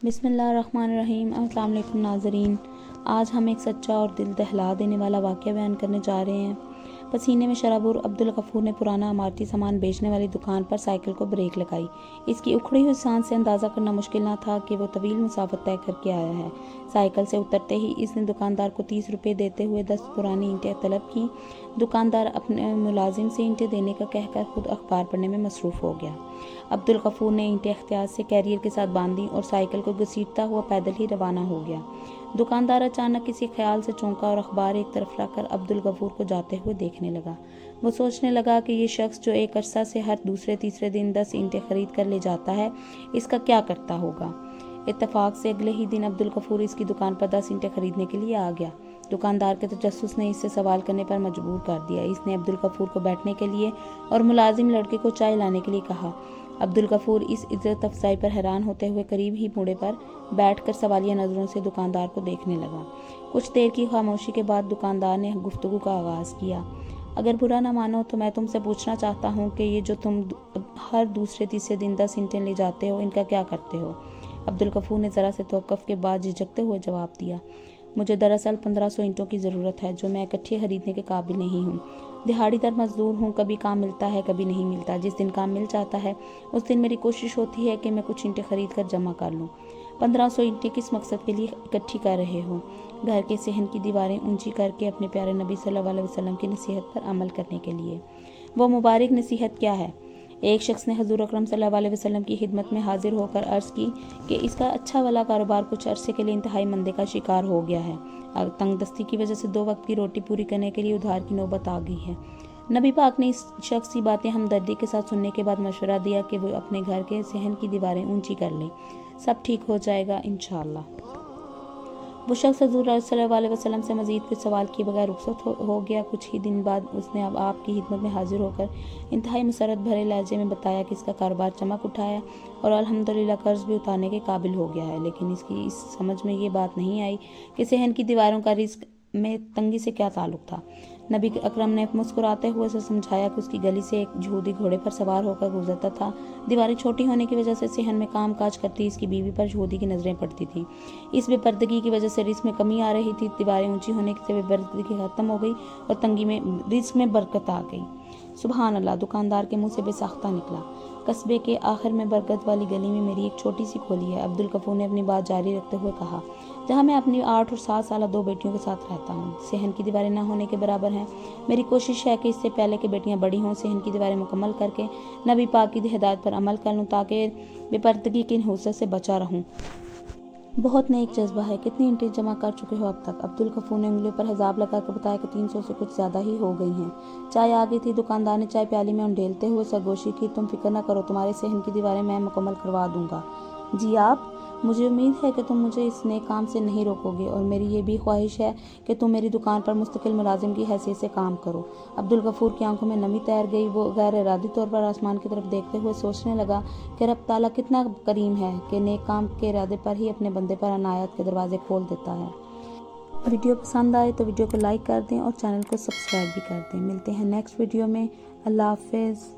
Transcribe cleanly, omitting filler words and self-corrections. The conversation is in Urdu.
بسم اللہ الرحمن الرحیم۔ السلام علیکم ناظرین، آج ہم ایک سچا اور دل دہلا دینے والا واقعہ بیان کرنے جا رہے ہیں۔ پسینے میں شرابور عبدالغفور نے پرانا عمارتی سامان بیچنے والی دکان پر سائیکل کو بریک لگائی۔ اس کی اکھڑی ہوئی سانس سے اندازہ کرنا مشکل نہ تھا کہ وہ طویل مسافت طے کر کے آیا ہے۔ سائیکل سے اترتے ہی اس نے دکاندار کو 30 روپے دیتے ہوئے 10 پرانی اینٹیں طلب کیں۔ دکاندار اپنے ملازم سے اینٹیں دینے کا کہہ کر خود اخبار پڑھنے میں مصروف ہو گیا۔ عبدالغفور نے اینٹیں احتیاط سے کیریئر کے ساتھ باندھیں اور سائیکل کو گھسیٹتا ہوا پیدل ہی روانہ ہو گیا۔ دکاندار اچانک کسی خیال سے چونکا اور اخبار ایک طرف رکھ کر عبدالغفور کو جاتے ہوئے دیکھنے لگا۔ وہ سوچنے لگا کہ یہ شخص جو ایک عرصہ سے ہر دوسرے تیسرے دن 10 اینٹیں خرید کر لے جاتا ہے، اس کا کیا کرتا ہوگا۔ اتفاق سے اگلے ہی دن عبدالغفور اس کی دکان پر 10 اینٹیں خریدنے کے لیے آ گیا۔ دکاندار کے تجسس نے اس سے سوال کرنے پر مجبور کر دیا۔ اس نے عبدالغفور کو بیٹھنے کے لیے اور ملازم لڑکے کو چائے لانے کے لیے کہا۔ عبدالغفور اس عزت افزائی پر حیران ہوتے ہوئے قریب ہی موڑے پر بیٹھ کر سوالیہ نظروں سے دکاندار کو دیکھنے لگا۔ کچھ دیر کی خاموشی کے بعد دکاندار نے گفتگو کا آغاز کیا۔ اگر برا نہ مانو تو میں تم سے پوچھنا چاہتا ہوں کہ یہ جو تم ہر دوسرے تیسرے دن 10 اینٹیں لے جاتے ہو، ان کا کیا کرتے ہو؟ عبدالغفور نے ذرا سے توقف کے بعد جھجکتے ہوئے جواب دیا، مجھے دراصل 1500 اینٹوں کی ضرورت ہے جو میں اکٹھی خریدنے کے قابل نہیں ہوں۔ دہاڑی در مزدور ہوں، کبھی کام ملتا ہے کبھی نہیں ملتا۔ جس دن کام مل جاتا ہے اس دن میری کوشش ہوتی ہے کہ میں کچھ اینٹیں خرید کر جمع کر لوں۔ 1500 اینٹیں کس مقصد کے لیے اکٹھی کر رہے ہو؟ گھر کے صحن کی دیواریں اونچی کر کے اپنے پیارے نبی صلی اللہ علیہ وسلم کی نصیحت پر عمل کرنے کے لیے۔ وہ مبارک نصیحت کیا ہے؟ ایک شخص نے حضور اکرم صلی اللہ علیہ وسلم کی خدمت میں حاضر ہو کر عرض کی کہ اس کا اچھا والا کاروبار کچھ عرصے کے لیے انتہائی مندی کا شکار ہو گیا ہے۔ تنگ دستی کی وجہ سے 2 وقت کی روٹی پوری کرنے کے لیے ادھار کی نوبت آ گئی ہے۔ نبی پاک نے اس شخص کی باتیں ہمدردی کے ساتھ سننے کے بعد مشورہ دیا کہ وہ اپنے گھر کے صحن کی دیواریں اونچی کر لے، سب ٹھیک ہو جائے گا انشاءاللہ۔ وہ شخص حضور صلی اللہ علیہ وسلم سے مزید کچھ سوال کیے بغیر رخصت ہو گیا۔ کچھ ہی دن بعد اس نے اب آپ کی خدمت میں حاضر ہو کر انتہائی مسرت بھرے لہجے میں بتایا کہ اس کا کاروبار چمک اٹھا ہے اور الحمدللہ قرض بھی اتارنے کے قابل ہو گیا ہے، لیکن اس کی سمجھ میں یہ بات نہیں آئی کہ صحن کی دیواروں کا رزق میں تنگی سے کیا تعلق تھا۔ نبی اکرم نے مسکراتے ہوئے اسے سمجھایا کہ اس کی گلی سے ایک یہودی گھوڑے پر سوار ہو کر گزرتا تھا۔ دیواریں چھوٹی ہونے کی وجہ سے صحن میں کام کاج کرتی اس کی بیوی پر یہودی کی نظریں پڑتی تھیں۔ اس بے پردگی کی وجہ سے رزق میں کمی آ رہی تھی۔ دیواریں اونچی ہونے سے بے پردگی ختم ہو گئی اور تنگی میں رزق میں برکت آ گئی۔ سبحان اللہ! دکاندار کے منہ سے بے ساختہ نکلا۔ قصبے کے آخر میں برکت والی گلی میں میری ایک چھوٹی سی کھولی ہے، عبدالغفور نے اپنی بات جاری رکھتے ہوئے کہا، جہاں میں اپنی 8 اور 7 سالہ 2 بیٹیوں کے ساتھ رہتا ہوں۔ صحن کی دیواریں نہ ہونے کے برابر ہیں۔ میری کوشش ہے کہ اس سے پہلے کہ بیٹیاں بڑی ہوں، صحن کی دیواریں مکمل کر کے نبی پاک کی ہدایت پر عمل کر لوں تاکہ بے پردگی کی نحوست سے بچا رہوں۔ بہت نیک جذبہ ہے۔ کتنی اینٹیں جمع کر چکے ہو اب تک؟ عبدالغفور نے انگلیوں پر حساب لگا کر بتایا کہ 300 سے کچھ زیادہ ہی ہو گئی ہیں۔ چائے آ گئی تھی۔ دکاندار نے چائے پیالی میں انڈھیلتے ہوئے سرگوشی کی، تم فکر نہ کرو، تمہارے صحن کی دیواریں میں مکمل کروا دوں گا۔ جی آپ؟ مجھے امید ہے کہ تم مجھے اس نیک کام سے نہیں روکو گے، اور میری یہ بھی خواہش ہے کہ تم میری دکان پر مستقل ملازم کی حیثیت سے کام کرو۔ عبدالغفور کی آنکھوں میں نمی تیر گئی۔ وہ غیر ارادی طور پر آسمان کی طرف دیکھتے ہوئے سوچنے لگا کہ رب تعالیٰ کتنا کریم ہے کہ نیک کام کے ارادے پر ہی اپنے بندے پر عنایت کے دروازے کھول دیتا ہے۔ ویڈیو پسند آئے تو ویڈیو کو لائک کر دیں اور چینل کو سبسکرائب بھی کر دیں۔ ملتے ہیں نیکسٹ ویڈیو میں۔ اللہ حافظ۔